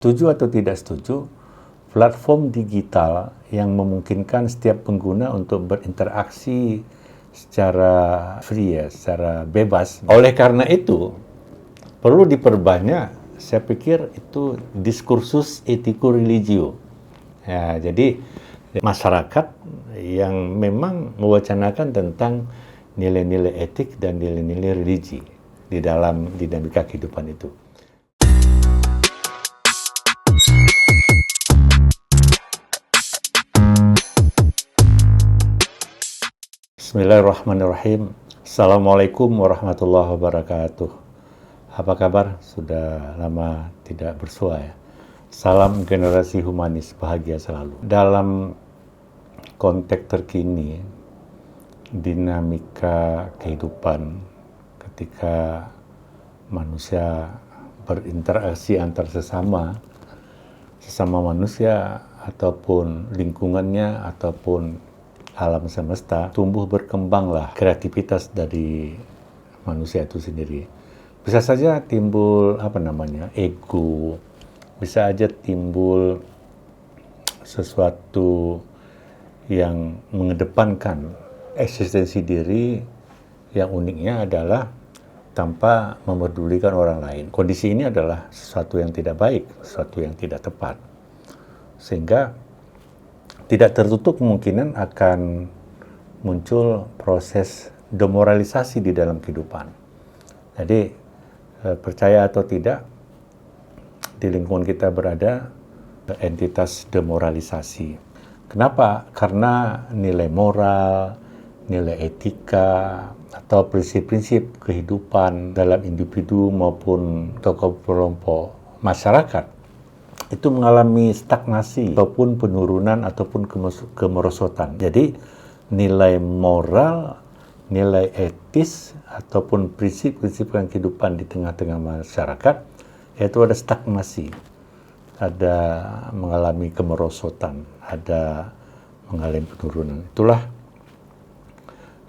Setuju atau tidak setuju, platform digital yang memungkinkan setiap pengguna untuk berinteraksi secara free, secara bebas. Oleh karena itu, perlu diperbanyak, saya pikir itu diskursus etiko religio. Ya, jadi masyarakat yang memang mewacanakan tentang nilai-nilai etik dan nilai-nilai religi di dalam dinamika kehidupan itu. Bismillahirrahmanirrahim. Assalamualaikum warahmatullahi wabarakatuh. Apa kabar? Sudah lama tidak bersua ya. Salam generasi humanis, bahagia selalu. Dalam konteks terkini, dinamika kehidupan ketika manusia berinteraksi antar sesama manusia ataupun lingkungannya ataupun alam semesta, tumbuh berkembanglah kreativitas dari manusia itu sendiri. Bisa saja timbul ego, bisa aja timbul sesuatu yang mengedepankan eksistensi diri yang uniknya adalah tanpa memedulikan orang lain. Kondisi ini adalah sesuatu yang tidak baik, sesuatu yang tidak tepat. Sehingga tidak tertutup kemungkinan akan muncul proses demoralisasi di dalam kehidupan. Jadi, percaya atau tidak, di lingkungan kita berada entitas demoralisasi. Kenapa? Karena nilai moral, nilai etika, atau prinsip-prinsip kehidupan dalam individu maupun tokoh kelompok masyarakat itu mengalami stagnasi ataupun penurunan ataupun kemerosotan. Jadi nilai moral, nilai etis ataupun prinsip-prinsip kehidupan di tengah-tengah masyarakat itu ada stagnasi, ada mengalami kemerosotan, ada mengalami penurunan. Itulah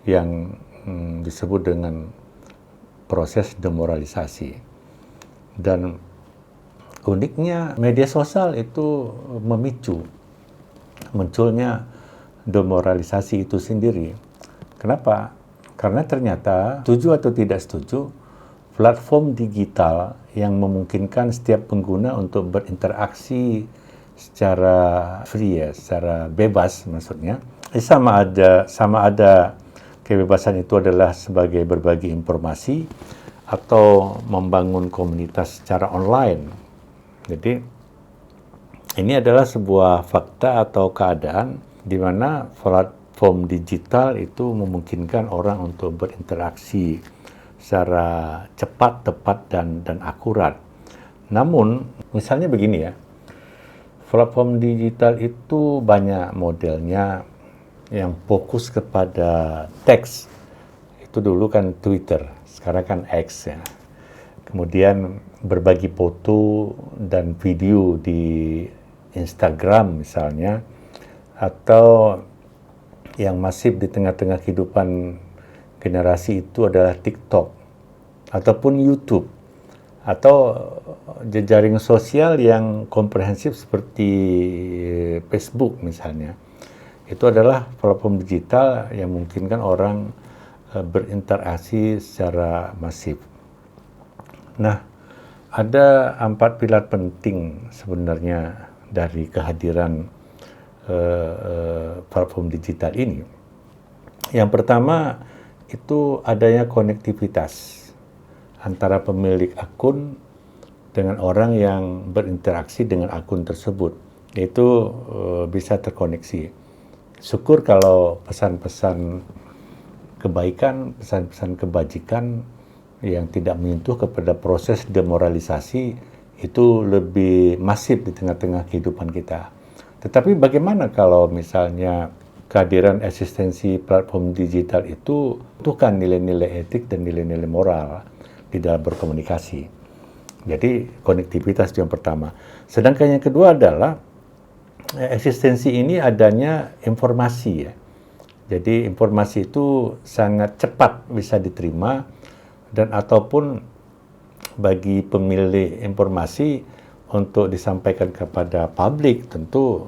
yang disebut dengan proses demoralisasi. Dan uniknya media sosial itu memicu munculnya demoralisasi itu sendiri. Kenapa? Karena ternyata, setuju atau tidak setuju, platform digital yang memungkinkan setiap pengguna untuk berinteraksi secara free, secara bebas maksudnya. Sama ada kebebasan itu adalah sebagai berbagi informasi atau membangun komunitas secara online. Jadi, ini adalah sebuah fakta atau keadaan di mana platform digital itu memungkinkan orang untuk berinteraksi secara cepat, tepat, dan akurat. Namun, misalnya begini ya, platform digital itu banyak modelnya yang fokus kepada teks. Itu dulu kan Twitter, sekarang kan X ya. Kemudian berbagi foto dan video di Instagram misalnya, atau yang masif di tengah-tengah kehidupan generasi itu adalah TikTok ataupun YouTube atau jejaring sosial yang komprehensif seperti Facebook misalnya. Itu adalah platform digital yang memungkinkan orang berinteraksi secara masif. Nah, ada 4 pilar penting sebenarnya dari kehadiran platform digital ini. Yang pertama itu adanya konektivitas antara pemilik akun dengan orang yang berinteraksi dengan akun tersebut. Itu bisa terkoneksi. Syukur kalau pesan-pesan kebaikan, pesan-pesan kebajikan yang tidak menyentuh kepada proses demoralisasi itu lebih masif di tengah-tengah kehidupan kita. Tetapi bagaimana kalau misalnya kehadiran eksistensi platform digital itu butuhkan nilai-nilai etik dan nilai-nilai moral di dalam berkomunikasi. Jadi konektivitas yang pertama. Sedangkan yang kedua adalah eksistensi ini adanya informasi ya. Jadi informasi itu sangat cepat bisa diterima dan ataupun bagi pemilik informasi untuk disampaikan kepada publik, tentu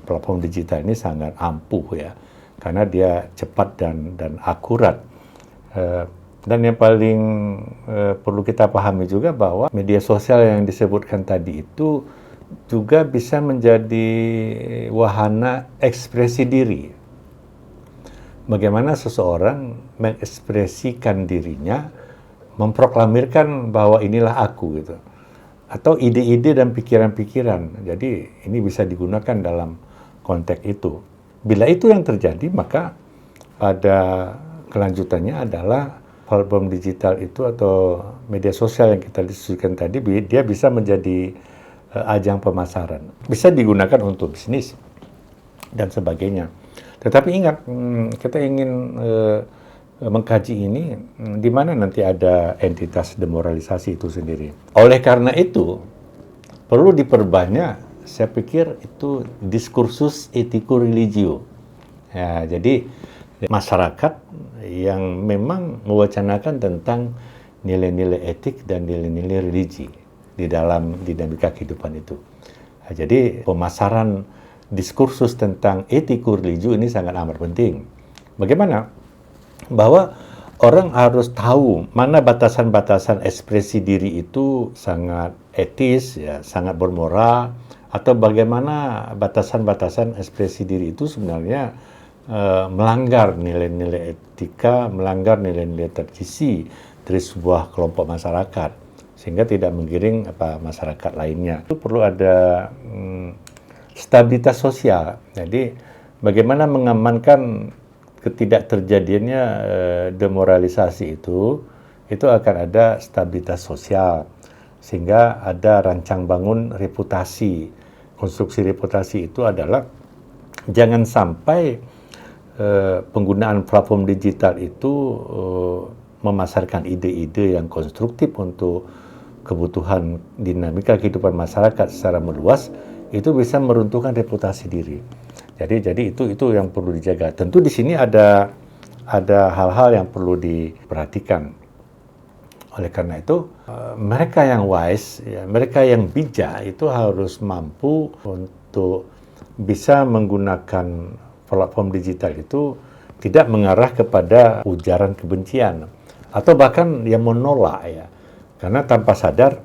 platform digital ini sangat ampuh ya, karena dia cepat dan akurat. Dan yang paling perlu kita pahami juga bahwa media sosial yang disebutkan tadi itu juga bisa menjadi wahana ekspresi diri. Bagaimana seseorang mengekspresikan dirinya, memproklamirkan bahwa inilah aku gitu. Atau ide-ide dan pikiran-pikiran. Jadi ini bisa digunakan dalam konteks itu. Bila itu yang terjadi, maka pada kelanjutannya adalah platform digital itu atau media sosial yang kita diskusikan tadi, dia bisa menjadi ajang pemasaran. Bisa digunakan untuk bisnis dan sebagainya. Tetapi ingat, kita ingin mengkaji ini di mana nanti ada entitas demoralisasi itu sendiri. Oleh karena itu, perlu diperbanyak, saya pikir itu diskursus etiko religio. Ya, jadi masyarakat yang memang mewacanakan tentang nilai-nilai etik dan nilai-nilai religi di dalam dinamika kehidupan itu. Nah, jadi pemasaran diskursus tentang etiko religio ini sangat amat penting. Bagaimana? Bahwa orang harus tahu mana batasan-batasan ekspresi diri itu sangat etis, ya, sangat bermoral, atau bagaimana batasan-batasan ekspresi diri itu sebenarnya melanggar nilai-nilai etika, melanggar nilai-nilai tradisi dari sebuah kelompok masyarakat, sehingga tidak menggiring masyarakat lainnya. Itu perlu ada stabilitas sosial. Jadi bagaimana mengamankan ketidakterjadiannya demoralisasi itu akan ada stabilitas sosial, sehingga ada rancang bangun reputasi. Konstruksi reputasi itu adalah jangan sampai penggunaan platform digital itu memasarkan ide-ide yang konstruktif untuk kebutuhan dinamika kehidupan masyarakat secara meluas, itu bisa meruntuhkan reputasi diri. Jadi itu yang perlu dijaga. Tentu di sini ada hal-hal yang perlu diperhatikan. Oleh karena itu, mereka yang wise, ya, mereka yang bijak itu harus mampu untuk bisa menggunakan platform digital itu tidak mengarah kepada ujaran kebencian atau bahkan yang menolak ya. Karena tanpa sadar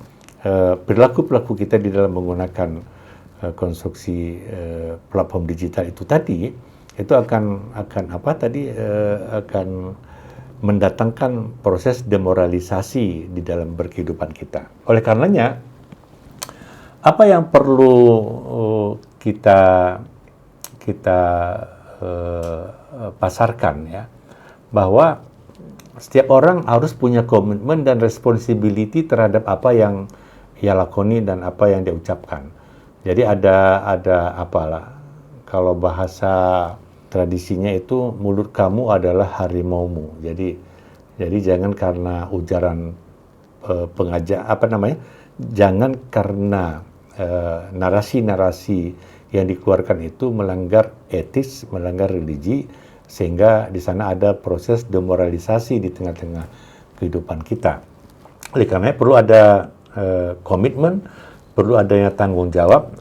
perilaku-perilaku kita di dalam menggunakan konstruksi platform digital itu tadi itu akan mendatangkan proses demoralisasi di dalam berkehidupan kita. Oleh karenanya, apa yang perlu kita pasarkan ya, bahwa setiap orang harus punya komitmen dan responsibility terhadap apa yang ia lakoni dan apa yang dia ucapkan. Jadi ada apalah, kalau bahasa tradisinya itu mulut kamu adalah harimaumu. Jadi jangan karena ujaran jangan karena narasi-narasi yang dikeluarkan itu melanggar etis, melanggar religi, sehingga di sana ada proses demoralisasi di tengah-tengah kehidupan kita. Oleh karena perlu ada komitmen, perlu adanya tanggung jawab,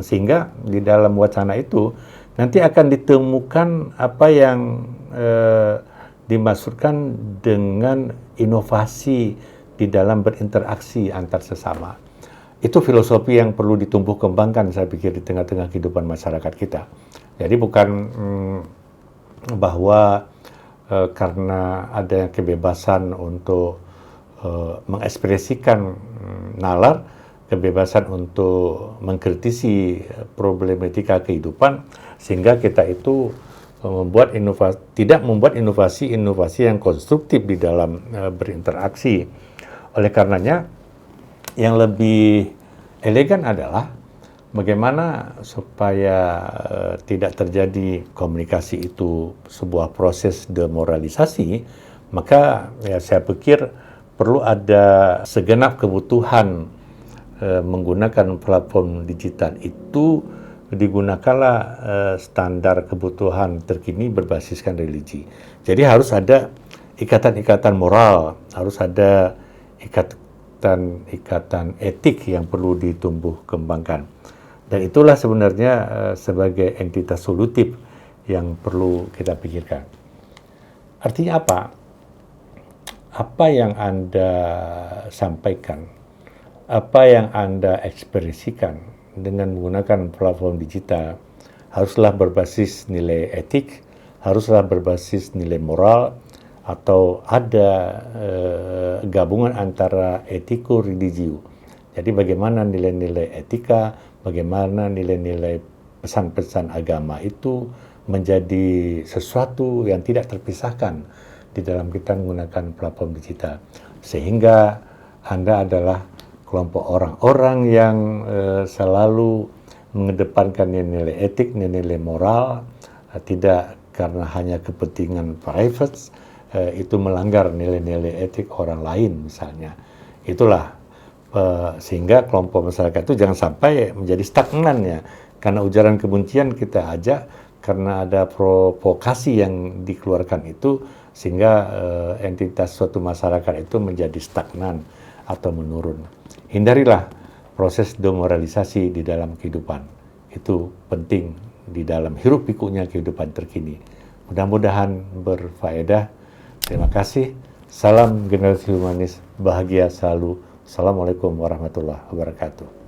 sehingga di dalam wacana itu nanti akan ditemukan apa yang dimaksudkan dengan inovasi di dalam berinteraksi antar sesama. Itu filosofi yang perlu ditumbuh kembangkan, saya pikir, di tengah-tengah kehidupan masyarakat kita. Jadi bukan bahwa karena ada kebebasan untuk mengekspresikan nalar, kebebasan untuk mengkritisi problematika kehidupan, sehingga kita itu tidak membuat inovasi yang konstruktif di dalam berinteraksi. Oleh karenanya, yang lebih elegan adalah bagaimana supaya tidak terjadi komunikasi itu sebuah proses demoralisasi, maka ya saya pikir perlu ada segenap kebutuhan menggunakan platform digital itu digunakanlah standar kebutuhan terkini berbasiskan religi. Jadi harus ada ikatan-ikatan moral, harus ada ikatan etik yang perlu ditumbuh kembangkan. Dan itulah sebenarnya sebagai entitas solutif yang perlu kita pikirkan. Artinya apa? Apa yang Anda sampaikan, apa yang Anda ekspresikan dengan menggunakan platform digital haruslah berbasis nilai etik, haruslah berbasis nilai moral, atau ada gabungan antara etiko religiu. Jadi bagaimana nilai-nilai etika, bagaimana nilai-nilai pesan-pesan agama itu menjadi sesuatu yang tidak terpisahkan di dalam kita menggunakan platform digital. Sehingga Anda adalah kelompok orang-orang yang selalu mengedepankan nilai etik, nilai moral, tidak karena hanya kepentingan private, itu melanggar nilai-nilai etik orang lain misalnya. Itulah sehingga kelompok masyarakat itu jangan sampai menjadi stagnan ya. Karena ujaran kebencian kita ajak, karena ada provokasi yang dikeluarkan itu, sehingga entitas suatu masyarakat itu menjadi stagnan atau menurun. Hindarilah proses demoralisasi di dalam kehidupan. Itu penting di dalam hiruk pikuknya kehidupan terkini. Mudah-mudahan berfaedah. Terima kasih. Salam generasi humanis, bahagia selalu. Assalamualaikum warahmatullahi wabarakatuh.